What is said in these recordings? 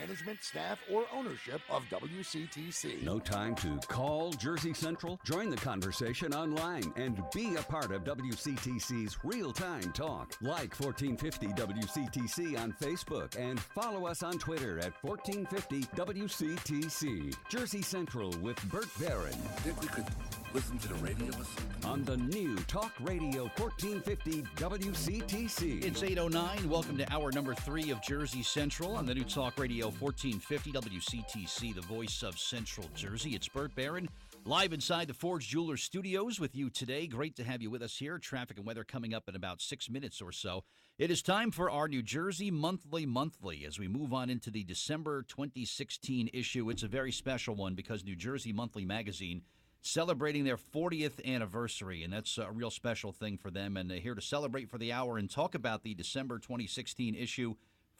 management, staff, or ownership of WCTC. No time to call Jersey Central? Join the conversation online and be a part of WCTC's real-time talk. Like 1450 WCTC on Facebook and follow us on Twitter at 1450 WCTC. Jersey Central with Bert Barron. Think we could listen to the radio or something? On the new Talk Radio 1450 WCTC. It's 8:09. Welcome to hour number 3 of Jersey Central on the new Talk Radio 1450 WCTC, the voice of Central Jersey. It's Bert Barron, live inside the Forge Jewelers Studios with you today. Great to have you with us here. Traffic and weather coming up in about 6 minutes or so. It is time for our New Jersey Monthly as we move on into the December 2016 issue. It's a very special one because New Jersey Monthly magazine celebrating their 40th anniversary, and that's a real special thing for them. And here to celebrate for the hour and talk about the December 2016 issue,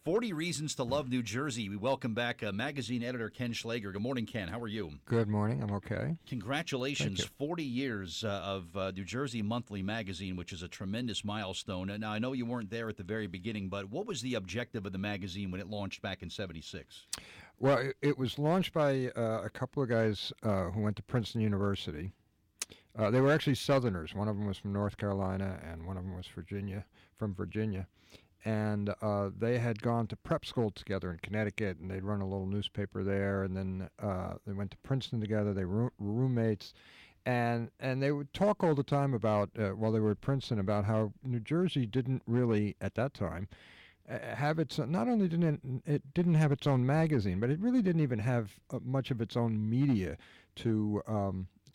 40 Reasons to Love New Jersey. We welcome back magazine editor Ken Schlager. Good morning, Ken. How are you? Good morning. I'm okay. Congratulations. 40 years of New Jersey Monthly magazine, which is a tremendous milestone. Now, I know you weren't there at the very beginning, but what was the objective of the magazine when it launched back in 76? Well, it was launched by a couple of guys who went to Princeton University. They were actually Southerners. One of them was from North Carolina, and one of them was from Virginia. And they had gone to prep school together in Connecticut, and they'd run a little newspaper there. And then they went to Princeton together. They were roommates. And they would talk all the time about, while they were at Princeton, about how New Jersey didn't really, at that time, have its, not only didn't have its own magazine, but it really didn't even have much of its own media to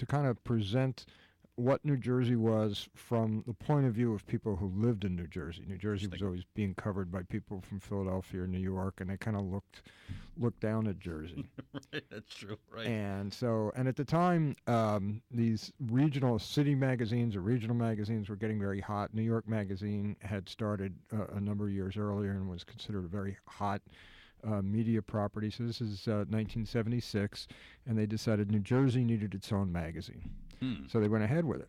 kind of present what New Jersey was from the point of view of people who lived in New Jersey. New Jersey was always being covered by people from Philadelphia or New York, and they kind of looked down at Jersey. Right, that's true, right. And at the time, these regional city magazines or regional magazines were getting very hot. New York Magazine had started a number of years earlier and was considered a very hot media property. So this is 1976, and they decided New Jersey needed its own magazine. So they went ahead with it.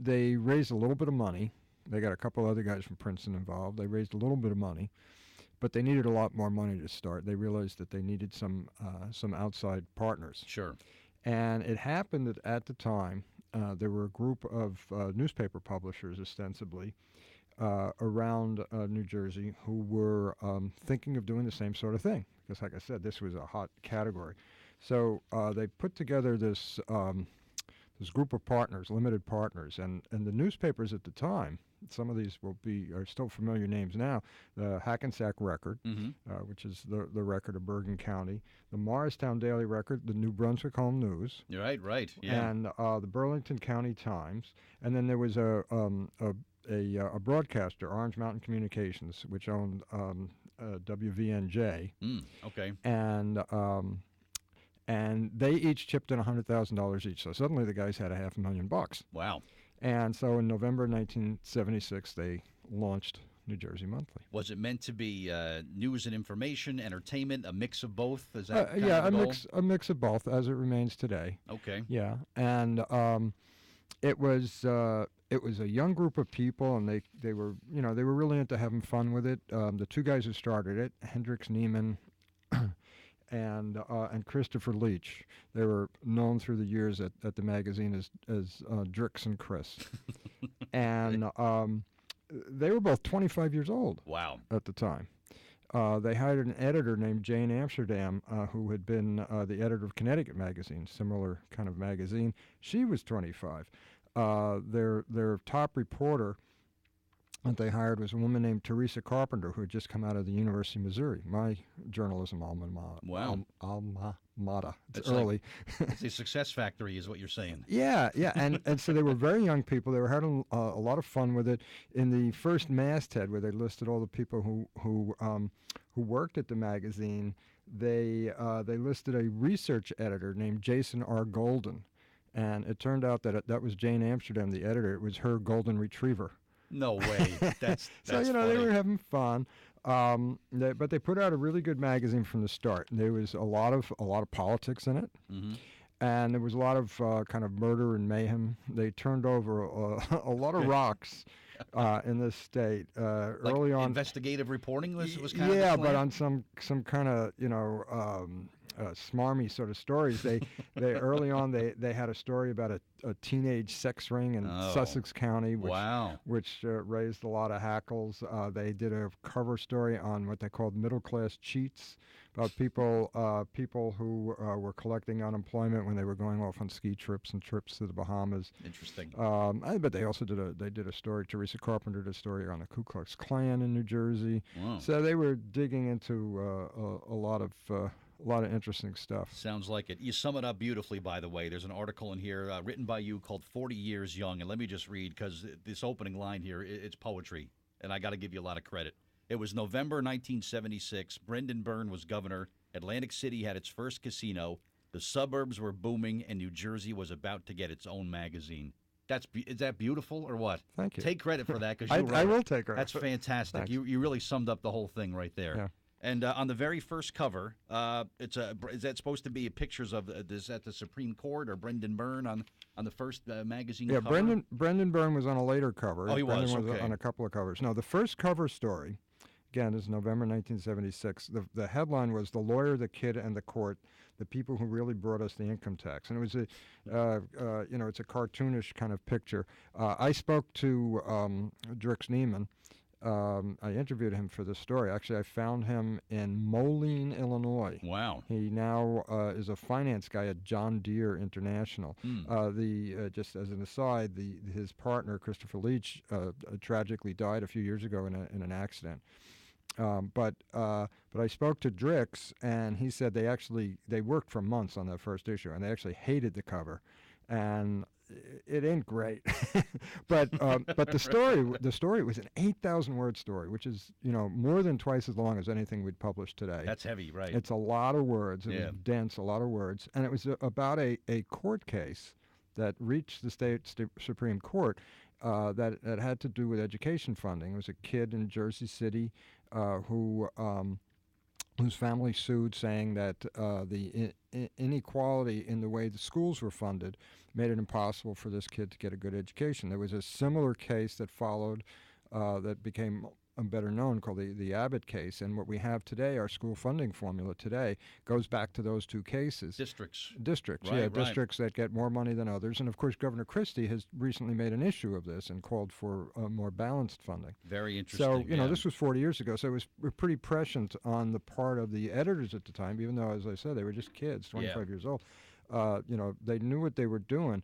They raised a little bit of money. They got a couple other guys from Princeton involved. They raised a little bit of money, but they needed a lot more money to start. They realized that they needed some outside partners. Sure. And it happened that at the time, there were a group of newspaper publishers, ostensibly, around New Jersey who were thinking of doing the same sort of thing. Because, like I said, this was a hot category. So they put together this group of partners, limited partners, and the newspapers at the time, some of these are still familiar names now, the Hackensack Record, which is the Record of Bergen County, the Morristown Daily Record, the New Brunswick Home News. Right, yeah. And the Burlington County Times, and then there was a broadcaster, Orange Mountain Communications, which owned WVNJ. Okay. And they each chipped in $100,000 each. So suddenly the guys had $500,000. Wow. And so in November 1976, they launched New Jersey Monthly. Was it meant to be news and information, entertainment, a mix of both? Is that a mix of both, as it remains today. Okay. Yeah, and it was a young group of people, and they were really into having fun with it. The two guys who started it, Hendricks Neiman and Christopher Leach, they were known through the years at the magazine as Drix and Chris, and they were both 25 years old. Wow. At the time. They hired an editor named Jane Amsterdam, who had been the editor of Connecticut Magazine, similar kind of magazine. She was 25. Their top reporter that they hired was a woman named Teresa Carpenter, who had just come out of the University of Missouri, my journalism alma mater. Wow. Alma mater. It's Like, early. it's a success factory is what you're saying. Yeah, and so they were very young people. They were having a lot of fun with it. In the first masthead, where they listed all the people who worked at the magazine, they listed a research editor named Jason R. Golden, and it turned out that was Jane Amsterdam, the editor. It was her golden retriever. No way. That's so funny. They were having fun. But they put out a really good magazine from the start. There was a lot of politics in it, and there was a lot of kind of murder and mayhem. They turned over a lot of rocks in this state. Like Early on, investigative reporting was kind of the yeah, slant? but on some kind of smarmy sort of stories. They early on they had a story about a teenage sex ring in Oh, Sussex County, wow. which raised a lot of hackles. They did a cover story on what they called middle class cheats, about people who were collecting unemployment when they were going off on ski trips and trips to the Bahamas. Interesting. But they also did a story. Teresa Carpenter did a story on the Ku Klux Klan in New Jersey. Wow. So they were digging into a lot of interesting stuff. Sounds like it. You sum it up beautifully, by the way. There's an article in here written by you called 40 Years Young. And let me just read, because this opening line here, it's poetry. And I got to give you a lot of credit. It was November 1976. Brendan Byrne was governor. Atlantic City had its first casino. The suburbs were booming, and New Jersey was about to get its own magazine. Is that beautiful or what? Thank you. Take credit for that, because I will take credit. That's fantastic. Thanks. You really summed up the whole thing right there. Yeah. And on the very first cover, is that supposed to be pictures of is that the Supreme Court or Brendan Byrne on the first magazine Yeah, cover? Brendan Byrne was on a later cover. Oh, he was, Brendan was okay. on a couple of covers. No, the first cover story, again, is November 1976. The headline was "The Lawyer, the Kid, and the Court: The People Who Really Brought Us the Income Tax," and it was it's a cartoonish kind of picture. I spoke to Drix Neiman. I interviewed him for this story. Actually, I found him in Moline, Illinois. Wow. He now is a finance guy at John Deere International. Just as an aside, his partner Christopher Leach tragically died a few years ago in an accident. But I spoke to Drix, and he said they worked for months on that first issue, and they actually hated the cover, and it ain't great. but the story was an 8,000 word story, which is more than twice as long as anything we'd publish today. That's heavy, right? It's a lot of words. It Yeah. was dense, a lot of words, and it was about a court case that reached the state Supreme Court that had to do with education funding. It was a kid in Jersey City whose family sued, saying that the inequality in the way the schools were funded made it impossible for this kid to get a good education. There was a similar case that followed that became better known, called the Abbott case. And what we have today, our school funding formula today, goes back to those two cases. Districts. Right. Districts that get more money than others. And, of course, Governor Christie has recently made an issue of this and called for more balanced funding. Very interesting. So, this was 40 years ago, so it was pretty prescient on the part of the editors at the time, even though, as I said, they were just kids, 25 years old. They knew what they were doing.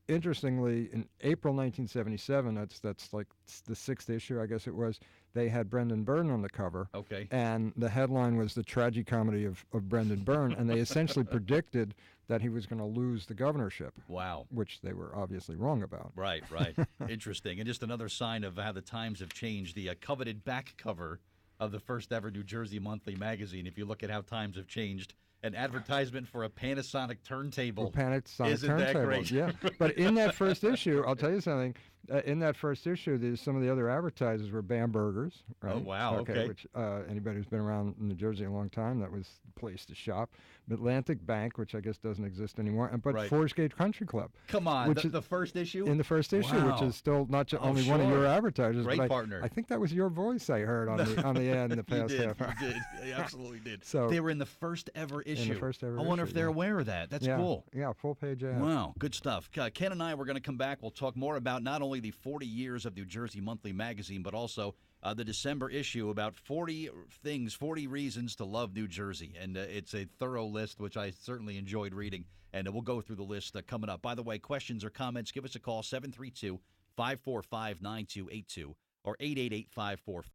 Interestingly, in April 1977, that's like the sixth issue, I guess it was, they had Brendan Byrne on the cover. Okay. And the headline was "The Tragicomedy of Brendan Byrne," and they essentially predicted that he was going to lose the governorship. Wow. Which they were obviously wrong about. Right. Interesting. And just another sign of how the times have changed. The coveted back cover of the first ever New Jersey Monthly magazine, if you look at how times have changed. An advertisement for a Panasonic turntable. Isn't that great? Yeah. But in that first issue, I'll tell you something. In that first issue, some of the other advertisers were Bambergers. Right? Oh, wow. Okay. Which anybody who's been around New Jersey a long time, that was the place to shop. Atlantic Bank, which I guess doesn't exist anymore, but Forest Gate Country Club. Come on, the first issue? In the first issue, Wow. which is still not only one of your advertisers. Great but partner. I think that was your voice I heard on the ad in the past half hour. You did. You absolutely did. So they were in the first ever issue. In the first ever I wonder issue, if they're yeah. aware of that. That's cool. Yeah, full page ad. Wow, good stuff. Ken and I, we're going to come back. We'll talk more about not only the 40 years of New Jersey Monthly magazine, but also the December issue about 40 things, 40 reasons to love New Jersey. And it's a thorough list, which I certainly enjoyed reading. And we'll go through the list coming up. By the way, questions or comments, give us a call, 732-545-9282 or 888-545.